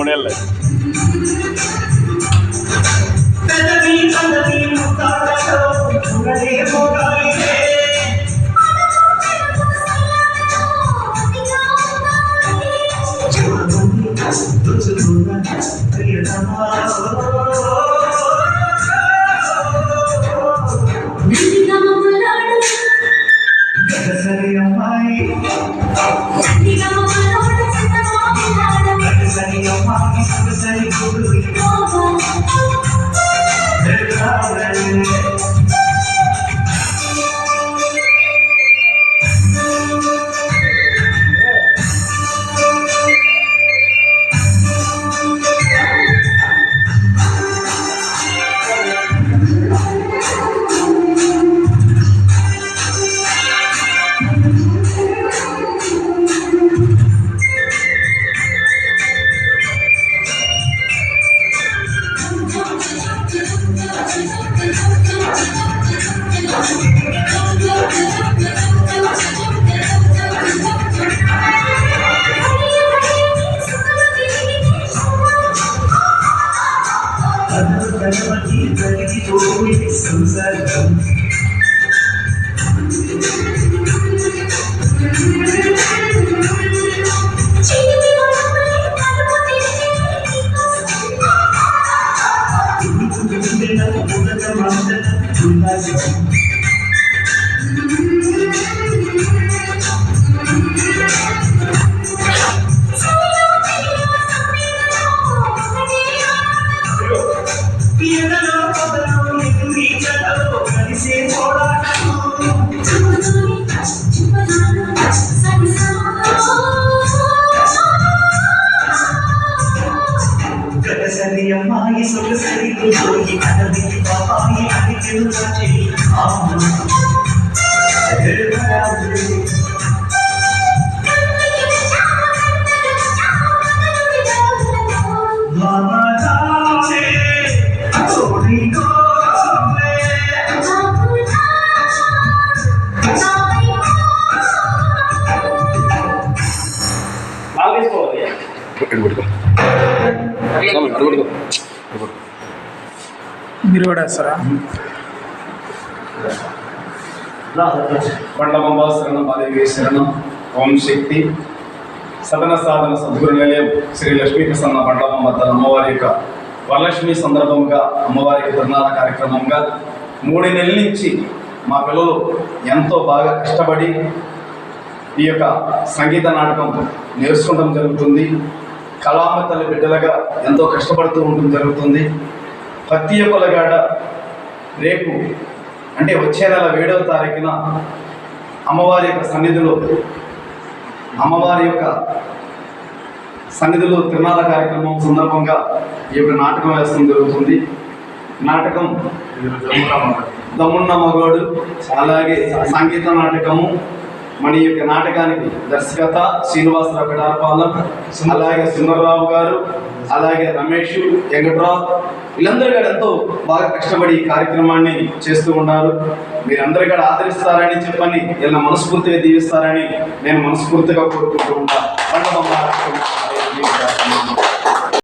3 ఏళ్ళే. మీరు కూడా వేస్తారా? బండబంబ శరణం మాదేవి శరణం ఓం శక్తి సదన సాధన సద్గురు నిలయం శ్రీ లక్ష్మీ ప్రసన్న బండబంబ అమ్మవారి యొక్క వరలక్ష్మి సందర్భంగా అమ్మవారికి తిరునాళ్ళ కార్యక్రమంగా 3 నెలల నుంచి మా పిల్లలు ఎంతో బాగా కష్టపడి ఈ యొక్క సంగీత నాటకం నేర్చుకోవడం జరుగుతుంది. కళామ తల్లి బిడ్డలుగా ఎంతో కష్టపడుతూ ఉండడం జరుగుతుంది. పత్తియపలగాడ రేపు అంటే వచ్చే నెల 7వ తారీఖున అమ్మవారి యొక్క సన్నిధిలో తిరునాళ్ళ కార్యక్రమం సందర్భంగా ఈ యొక్క నాటకం వేయడం జరుగుతుంది. నాటకం దమ్మున్న మగోడు, అలాగే సంగీత నాటకము. మన యొక్క నాటకానికి దర్శకత శ్రీనివాసరావు గడారపాలెం, అలాగే సుందరరావు గారు, అలాగే రమేష్ వెంకట్రావు, వీళ్ళందరూ కూడా ఎంతో బాగా కష్టపడి ఈ కార్యక్రమాన్ని చేస్తూ ఉన్నారు. మీరందరూ కూడా ఆదరిస్తారని చెప్పని ఇలా మనస్ఫూర్తిగా దీవిస్తారని నేను మనస్ఫూర్తిగా కోరుకుంటూ ఉంటాను.